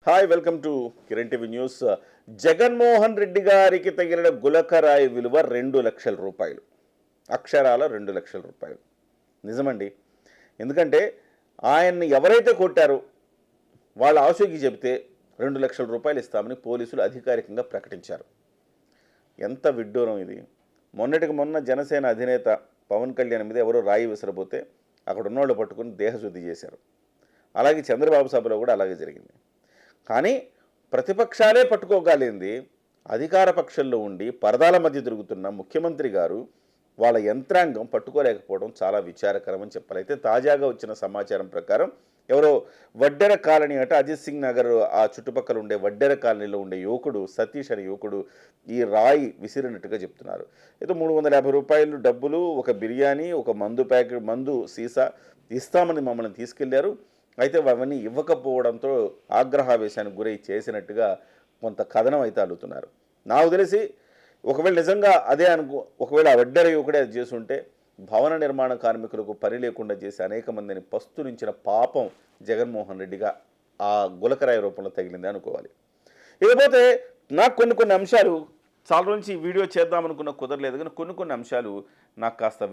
Hi welcome to Kiran TV news. Jaganmohan Reddy గారికి తగిలిన గులకరాయి విలువ 2 లక్షల రూపాయలు. అక్షరాల 2 లక్షల రూపాయలు. నిజమండి. ఎందుకంటే ఆయన్ని ఎవరైతే కొట్టారో వాళ్ళ ఆచూకీ చెబితే 2 లక్షల రూపాయలు ఇస్తామని పోలీసులు అధికారికంగా ప్రకటించారు. ఎంత విడ్డూరం ఇది. మొన్నటికి మొన్న జనసేన అధినేత పవన్ కళ్యాణ్ మీద ఎవరో రాయి విసరబోతే అక్కడ ఉన్నోళ్ళు పట్టుకుని దేహశుద్ధి చేశారు. అలాగే చంద్రబాబు సభలో కూడా అలాగే జరిగింది. కానీ ప్రతిపక్షాలే పట్టుకోగలిగింది అధికార పక్షంలో ఉండి పరదాల మధ్య తిరుగుతున్న ముఖ్యమంత్రి గారు వాళ్ళ యంత్రాంగం పట్టుకోలేకపోవడం చాలా విచారకరమని చెప్పాలి. అయితే తాజాగా వచ్చిన సమాచారం ప్రకారం ఎవరో వడ్డెర కాలనీ అజిత్ సింగ్ నగర్ ఆ చుట్టుపక్కల ఉండే వడ్డెర కాలనీలో ఉండే యువకుడు సతీష్ అనే యువకుడు ఈ రాయి విసిరినట్టుగా చెప్తున్నారు. ఏదో 350 రూపాయలు డబ్బులు, ఒక బిర్యానీ, ఒక మందు సీసా ఇస్తామని మమ్మల్ని తీసుకెళ్లారు. అయితే అవన్నీ ఇవ్వకపోవడంతో ఆగ్రహావేశానికి గురై చేసినట్టుగా కొంత కథనం అయితే అల్లుతున్నారు. నాకు తెలిసి ఒకవేళ నిజంగా అదే ఒకవేళ ఆ వడ్డెర యువకుడే అది చేసుంటే భవన నిర్మాణ కార్మికులకు పని లేకుండా చేసి అనేక మందిని పస్తునించిన పాపం జగన్మోహన్ రెడ్డిగా ఆ గులకరాయి రూపంలో తగిలింది అనుకోవాలి. ఇకపోతే నాకు కొన్ని అంశాలు చాలా నుంచి వీడియో చేద్దామనుకున్న కుదరలేదు, కానీ కొన్ని అంశాలు నాకు కాస్త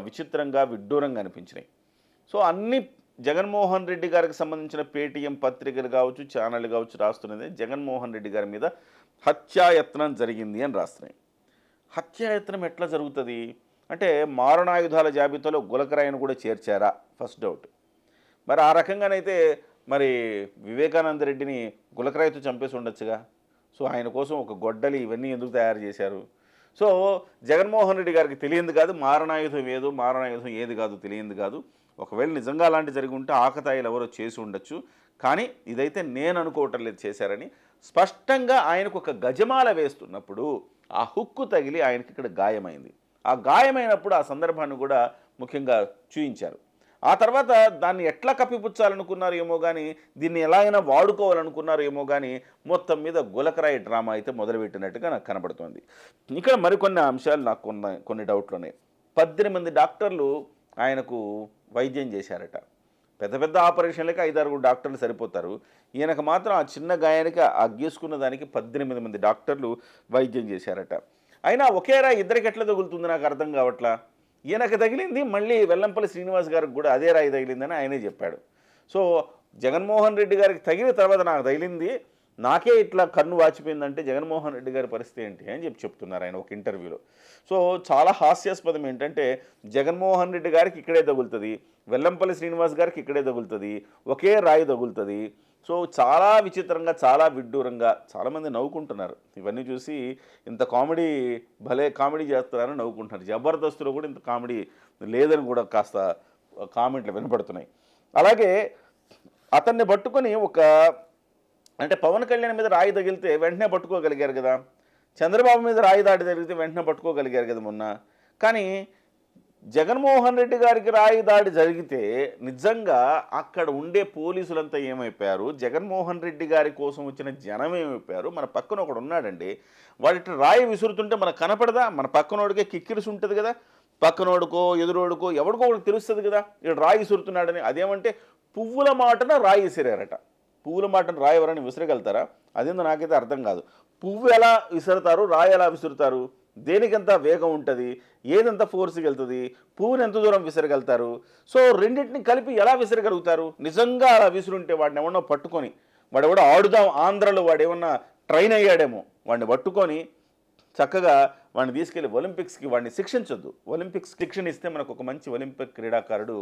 విచిత్రంగా విడ్డూరంగా అనిపించినాయి. సో అన్ని జగన్మోహన్ రెడ్డి గారికి సంబంధించిన పేటీఎం పత్రికలు కావచ్చు, ఛానళ్ళు కావచ్చు రాస్తున్నది జగన్మోహన్ రెడ్డి గారి మీద హత్యాయత్నం జరిగింది అని రాస్తున్నాయి. హత్యాయత్నం ఎట్లా జరుగుతుంది అంటే మారణాయుధాల జాబితాలో గులకరాయిని కూడా చేర్చారా? First doubt. మరి ఆ రకంగానైతే మరి వివేకానంద రెడ్డిని గులకరాయితో చంపేసి ఉండొచ్చుగా. సో ఆయన కోసం ఒక గొడ్డలి ఇవన్నీ ఎందుకు తయారు చేశారు? సో జగన్మోహన్ రెడ్డి గారికి తెలియంది కాదు మారణాయుధం ఏదో, మారణాయుధం ఏది కాదు తెలియంది కాదు. ఒకవేళ నిజంగా అలాంటి జరిగి ఉంటే ఆకతాయిలు ఎవరో చేసి ఉండొచ్చు. కానీ ఇదైతే నేను అనుకోవటం లేదు చేశారని. స్పష్టంగా ఆయనకు ఒక గజమాల వేస్తున్నప్పుడు ఆ హుక్కు తగిలి ఆయనకి ఇక్కడ గాయమైంది. ఆ గాయమైనప్పుడు ఆ సందర్భాన్ని కూడా ముఖ్యంగా చూయించారు. ఆ తర్వాత దాన్ని ఎట్లా కప్పిపుచ్చాలనుకున్నారు ఏమో కానీ, దీన్ని ఎలా అయినా వాడుకోవాలనుకున్నారు ఏమో కానీ, మొత్తం మీద గులకరాయి డ్రామా అయితే మొదలుపెట్టినట్టుగా నాకు కనబడుతుంది. ఇక్కడ మరికొన్ని అంశాలు నాకు కొన్ని డౌట్లు ఉన్నాయి. 18 డాక్టర్లు ఆయనకు వైద్యం చేశారట. పెద్ద పెద్ద ఆపరేషన్లకి 5-6 డాక్టర్లు సరిపోతారు. ఈయనకు మాత్రం ఆ చిన్న గాయానికి గీసుకున్న దానికి 18 మంది డాక్టర్లు వైద్యం చేశారట. అయినా ఒకే రాయి ఇద్దరికి ఎట్లా తగులుతుంది నాకు అర్థం కావట్లా. ఈయనకు తగిలింది, మళ్ళీ వెల్లంపల్లి శ్రీనివాస్ గారికి కూడా అదే రాయి తగిలిందని ఆయనే చెప్పాడు. సో జగన్మోహన్ రెడ్డి గారికి తగిలిన తర్వాత నాకు తగిలింది, నాకే ఇట్లా కన్ను వాచిపోయిందంటే జగన్మోహన్ రెడ్డి గారి పరిస్థితి ఏంటి అని చెప్తున్నారు ఆయన ఒక ఇంటర్వ్యూలో. సో చాలా హాస్యాస్పదం ఏంటంటే జగన్మోహన్ రెడ్డి గారికి ఇక్కడే తగులుతుంది, వెల్లంపల్లి శ్రీనివాస్ గారికి ఇక్కడే తగులుతుంది, ఒకే రాయి తగులుతుంది. సో చాలా విచిత్రంగా, చాలా విడ్డూరంగా చాలామంది నవ్వుకుంటున్నారు. ఇవన్నీ చూసి ఇంత భలే కామెడీ చేస్తున్నారని నవ్వుకుంటున్నారు. జబర్దస్తులో కూడా ఇంత కామెడీ లేదని కూడా కాస్త కామెంట్లు వినపడుతున్నాయి. అలాగే అతన్ని పట్టుకొని అంటే పవన్ కళ్యాణ్ మీద రాయి తగిలితే వెంటనే పట్టుకోగలిగారు కదా, చంద్రబాబు మీద రాయి దాడి తగిలితే వెంటనే పట్టుకోగలిగారు కదా మొన్న. కానీ జగన్మోహన్ రెడ్డి గారికి రాయి దాడి జరిగితే నిజంగా అక్కడ ఉండే పోలీసులంతా ఏమైపోయారు, జగన్మోహన్ రెడ్డి గారి కోసం వచ్చిన జనం ఏమైపోయారు. మన పక్కన ఒకడు ఉన్నాడండి, వాడి రాయి విసురుతుంటే మనకు కనపడదా? మన పక్కనోడికే కిక్కిరిసి ఉంటుంది కదా, పక్కనోడుకో ఎదురోడుకో ఎవడికో ఒకటి తెలుస్తుంది కదా ఇక్కడ రాయి విసురుతున్నాడని. అదేమంటే పువ్వుల మాటన రాయి విసిరారట. పువ్వుల మాటను రాయి ఎవరైనా విసిరగలుగుతారా? అదేందో నాకైతే అర్థం కాదు. పువ్వు ఎలా విసురుతారు, రాయి ఎలా విసురుతారు? దేనికెంత వేగం ఉంటుంది, ఏదంత ఫోర్స్కి వెళ్తుంది, పువ్వుని ఎంత దూరం విసరగలుగుతారు? సో రెండింటిని కలిపి ఎలా విసరగలుగుతారు? నిజంగా అలా విసురుంటే వాడిని ఏమన్నా పట్టుకొని, వాడు ఎవడో ఆడుదాం ఆంధ్రలో వాడు ఏమన్నా ట్రైన్ అయ్యాడేమో, వాడిని పట్టుకొని చక్కగా వాడిని తీసుకెళ్ళి ఒలింపిక్స్కి వాడిని శిక్షించొద్దు. ఒలింపిక్స్ శిక్షణ ఇస్తే మనకు ఒక మంచి ఒలింపిక్ క్రీడాకారుడు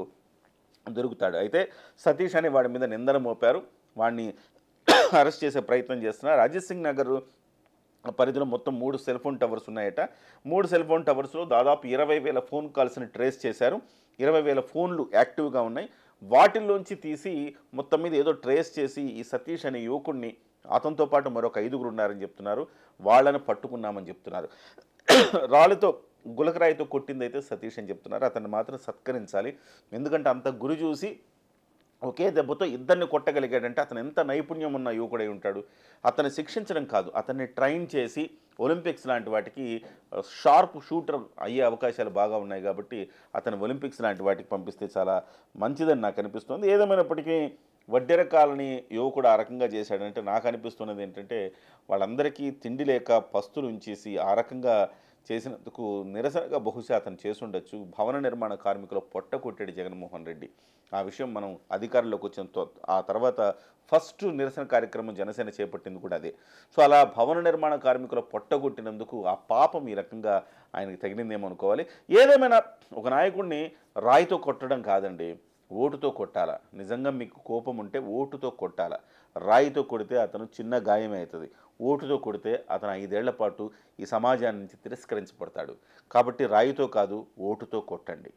దొరుకుతాడు. అయితే సతీష్ అనే వాడి మీద నిందన మోపారు, వాడిని అరెస్ట్ చేసే ప్రయత్నం చేస్తున్నారు. అజిత్ సింగ్ నగర్ పరిధిలో మొత్తం 3 సెల్ ఫోన్ టవర్స్ ఉన్నాయట. 3 సెల్ ఫోన్ టవర్స్లో దాదాపు 20,000 ఫోన్ కాల్స్ని ట్రేస్ చేశారు. 20,000 ఫోన్లు యాక్టివ్గా ఉన్నాయి. వాటిల్లోంచి తీసి మొత్తం మీద ఏదో ట్రేస్ చేసి ఈ సతీష్ అనే యువకుడిని, అతనితో పాటు మరొక 5గురు ఉన్నారని చెప్తున్నారు, వాళ్ళని పట్టుకున్నామని చెప్తున్నారు. రాళ్ళతో గులకరాయితో కొట్టిందైతే సతీష్ అని చెప్తున్నారు. అతన్ని మాత్రం సత్కరించాలి. ఎందుకంటే అంత గురి చూసి ఒకే దెబ్బతో ఇద్దరిని కొట్టగలిగాడంటే అతను ఎంత నైపుణ్యం ఉన్న యువకుడై ఉంటాడు. అతన్ని శిక్షించడం కాదు, అతన్ని ట్రైన్ చేసి ఒలింపిక్స్ లాంటి వాటికి షార్ప్ షూటర్ అయ్యే అవకాశాలు బాగా ఉన్నాయి కాబట్టి అతను ఒలింపిక్స్ లాంటి వాటికి పంపిస్తే చాలా మంచిదని నాకు అనిపిస్తుంది. ఏదేమైనప్పటికీ వడ్డెర కాలనీ యువకుడు ఆ రకంగా చేశాడంటే నాకు అనిపిస్తున్నది ఏంటంటే వాళ్ళందరికీ తిండి లేక పస్తులు ఉంచేసి ఆ రకంగా చేసినందుకు నిరసనగా బహుశా అతను చేసుండొచ్చు. భవన నిర్మాణ కార్మికుల పొట్ట కొట్టాడు జగన్మోహన్ రెడ్డి. ఆ విషయం మనం అధికారంలోకి వచ్చిన ఆ తర్వాత ఫస్ట్ నిరసన కార్యక్రమం జనసేన చేపట్టింది కూడా అదే. సో అలా భవన నిర్మాణ కార్మికుల పొట్టగొట్టినందుకు ఆ పాపం ఈ రకంగా ఆయనకి తగిలిందేమో అనుకోవాలి. ఏదేమైనా ఒక నాయకుడిని రాయితో కొట్టడం కాదండి, ఓటుతో కొట్టాల. నిజంగా మీకు కోపం ఉంటే ఓటుతో కొట్టాల. రాయితో కొడితే అతను చిన్న గాయమే అవుతుంది. ఓటుతో కొడితే అతను 5 ఏళ్ల పాటు ఈ సమాజాన్ని నుంచి తిరస్కరించబడతాడు. కాబట్టి రాయితో కాదు, ఓటుతో కొట్టండి.